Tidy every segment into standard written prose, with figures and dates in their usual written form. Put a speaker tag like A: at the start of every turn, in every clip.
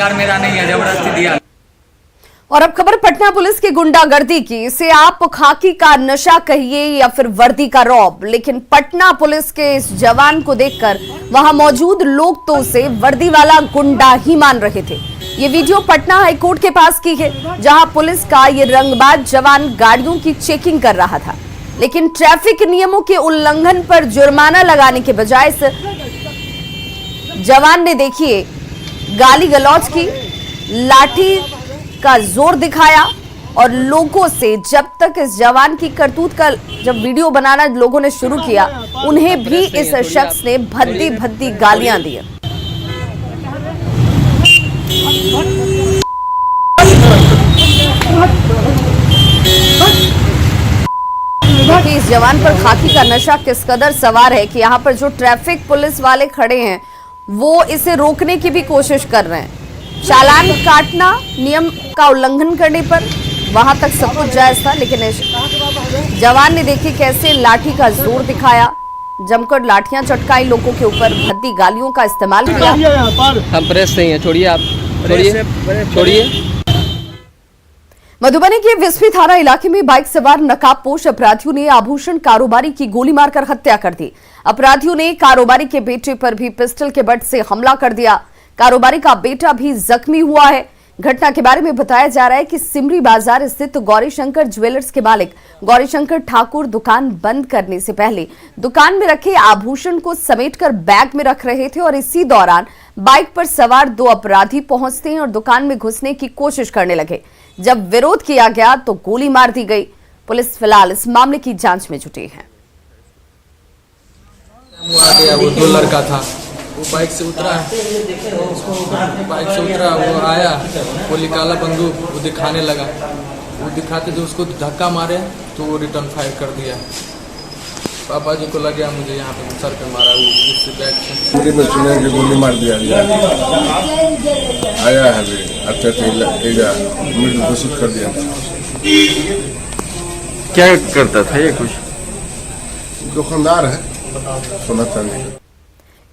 A: मेरा नहीं है, जबरदस्ती दिया।
B: और अब खबर पटना पुलिस की गुंडागर्दी की। इसे आप खाकी का नशा कहिए या फिर वर्दी का रौब, लेकिन पटना पुलिस के इस जवान को देखकर वहां मौजूद लोग तो उसे वर्दी वाला गुंडा ही मान रहे थे। ये वीडियो पटना हाईकोर्ट के पास की है, जहां पुलिस का ये रंगबाज जवान गाड़ियों की चेकिंग कर रहा था, लेकिन ट्रैफिक नियमों के उल्लंघन पर जुर्माना लगाने के बजाय इस जवान ने देखिए गाली गलौज की, लाठी का जोर दिखाया और लोगों से, जब तक इस जवान की करतूत का जब वीडियो बनाना लोगों ने शुरू किया, उन्हें भी इस शख्स ने भद्दी भद्दी गालियां दी। कि इस जवान पर खाकी का नशा किस कदर सवार है कि यहाँ पर जो ट्रैफिक पुलिस वाले खड़े हैं वो इसे रोकने की भी कोशिश कर रहे हैं। चालान काटना, नियम का उल्लंघन करने पर वहां तक सब कुछ जायज था, लेकिन जवान ने देखी कैसे लाठी का जोर दिखाया, जमकर लाठियां चटकाई, लोगों के ऊपर भद्दी गालियों का इस्तेमाल किया।
C: हम प्रेस नहीं है, छोड़िए आप, छोड़िए।
B: मधुबनी के विस्फी थाना इलाके में बाइक सवार नकाबपोश अपराधियों ने आभूषण कारोबारी की गोली मारकर हत्या कर दी। अपराधियों ने कारोबारी के बेटे पर भी पिस्टल के बट से हमला कर दिया। कारोबारी का बेटा भी जख्मी हुआ है। घटना के बारे में बताया जा रहा है कि सिमरी बाजार स्थित गौरीशंकर ज्वेलर्स के मालिक गौरीशंकर ठाकुर दुकान बंद करने से पहले दुकान में रखे आभूषण को समेटकर बैग में रख रहे थे और इसी दौरान बाइक पर सवार दो अपराधी पहुंचते हैं और दुकान में घुसने की कोशिश करने लगे। जब विरोध किया गया तो गोली मार दी गई। पुलिस फिलहाल इस मामले की जांच में जुटी है।
D: वो दो लड़का था, वो बाइक से उतरा, वो आया, वो निकाला बंदूक, वो दिखाने लगा, वो दिखाते थे, उसको धक्का मारे तो वो रिटर्न फायर कर दिया। पापा जी को लग गया, मुझे यहाँ पे सर पे मारा, वो उससे बैग से
E: में सुने कि गोली मार दिया आया है, अच्छा मृत्यु घोषित कर दिया।
F: क्या करता था ये? कुछ
E: दुकानदार है, सोना चांदी।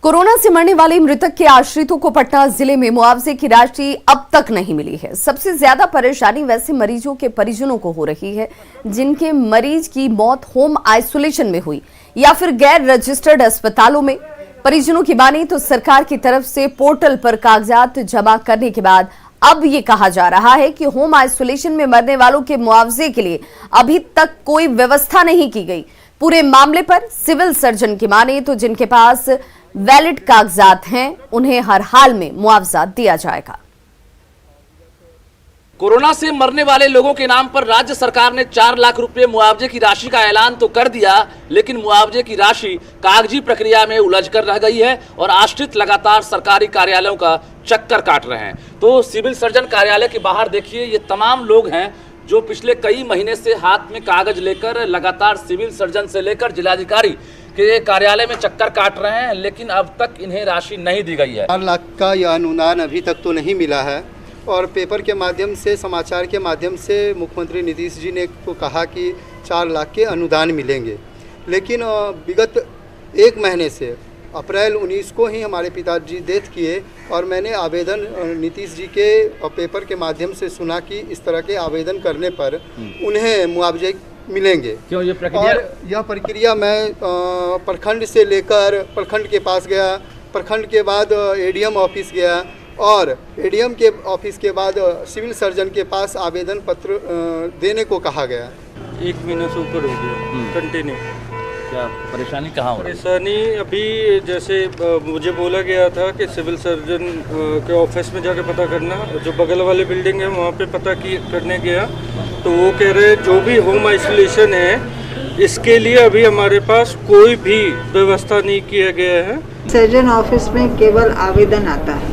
B: कोरोना से मरने वाले मृतक के आश्रितों को पटना जिले में मुआवजे की राशि अब तक नहीं मिली है। सबसे ज्यादा परेशानी वैसे मरीजों के परिजनों को हो रही है जिनके मरीज की मौत होम आइसोलेशन में हुई या फिर गैर रजिस्टर्ड अस्पतालों में। परिजनों की माने तो सरकार की तरफ से पोर्टल पर कागजात जमा करने के बाद अब ये कहा जा रहा है कि होम आइसोलेशन में मरने वालों के मुआवजे के लिए अभी तक कोई व्यवस्था नहीं की गई। पूरे मामले पर सिविल सर्जन की माने तो जिनके पास वैलिड कागजात हैं उन्हें हर हाल में मुआवजा दिया जाएगा।
G: कोरोना से मरने वाले लोगों के नाम पर राज्य सरकार ने 4 लाख रुपए मुआवजे की राशि का ऐलान तो कर दिया, लेकिन मुआवजे की राशि कागजी प्रक्रिया में उलझ कर रह गई है और आश्रित लगातार सरकारी कार्यालयों का चक्कर काट रहे हैं। तो सिविल सर्जन कार्यालय के बाहर देखिए, ये तमाम लोग हैं जो पिछले कई महीने से हाथ में कागज लेकर लगातार सिविल सर्जन से लेकर जिलाधिकारी के कार्यालय में चक्कर काट रहे हैं, लेकिन अब तक इन्हें राशि नहीं दी गई है।
H: 4 लाख का यह अनुदान अभी तक तो नहीं मिला है और पेपर के माध्यम से, समाचार के माध्यम से मुख्यमंत्री नीतीश जी ने को कहा कि 4 लाख के अनुदान मिलेंगे, लेकिन विगत 1 महीने से अप्रैल 19 को ही हमारे पिताजी डेथ किए और मैंने आवेदन नीतीश जी के पेपर के माध्यम से सुना कि इस तरह के आवेदन करने पर उन्हें मुआवजे मिलेंगे।
G: क्यों ये प्रक्रिया?
H: यह प्रक्रिया मैं प्रखंड से लेकर प्रखंड के पास गया, प्रखंड के बाद एडीएम ऑफिस गया और एडीएम के ऑफिस के बाद सिविल सर्जन के पास आवेदन पत्र देने को कहा गया।
I: 1 महीने से ऊपर हो गया कंटिन्यू।
G: क्या परेशानी कहाँ हो रही है?
I: परेशानी अभी जैसे मुझे बोला गया था कि सिविल सर्जन के ऑफिस में जाके पता करना, जो बगल वाली बिल्डिंग है वहाँ पे पता करने गया तो वो कह रहे जो भी होम आइसोलेशन है इसके लिए अभी हमारे पास कोई भी व्यवस्था नहीं किया गया है।
J: सर्जन ऑफिस में केवल आवेदन आता है,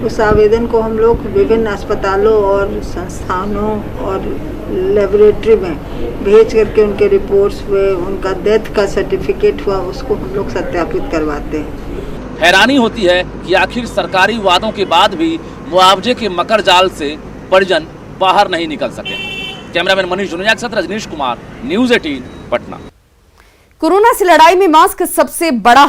J: उस आवेदन को हम लोग विभिन्न अस्पतालों और संस्थानों और लेबोरेटरी में भेज करके उनके रिपोर्ट्स हुए, उनका डेथ का सर्टिफिकेट हुआ, उसको हम लोग सत्यापित करवाते हैं।
G: हैरानी होती है कि आखिर सरकारी वादों के बाद भी मुआवजे के मकर जाल से परिजन बाहर नहीं निकल सके। कैमरामैन मनीष जुनिया के साथ रजनीश कुमार, न्यूज़ 18 पटना।
B: कोरोना से लड़ाई में मास्क सबसे बड़ा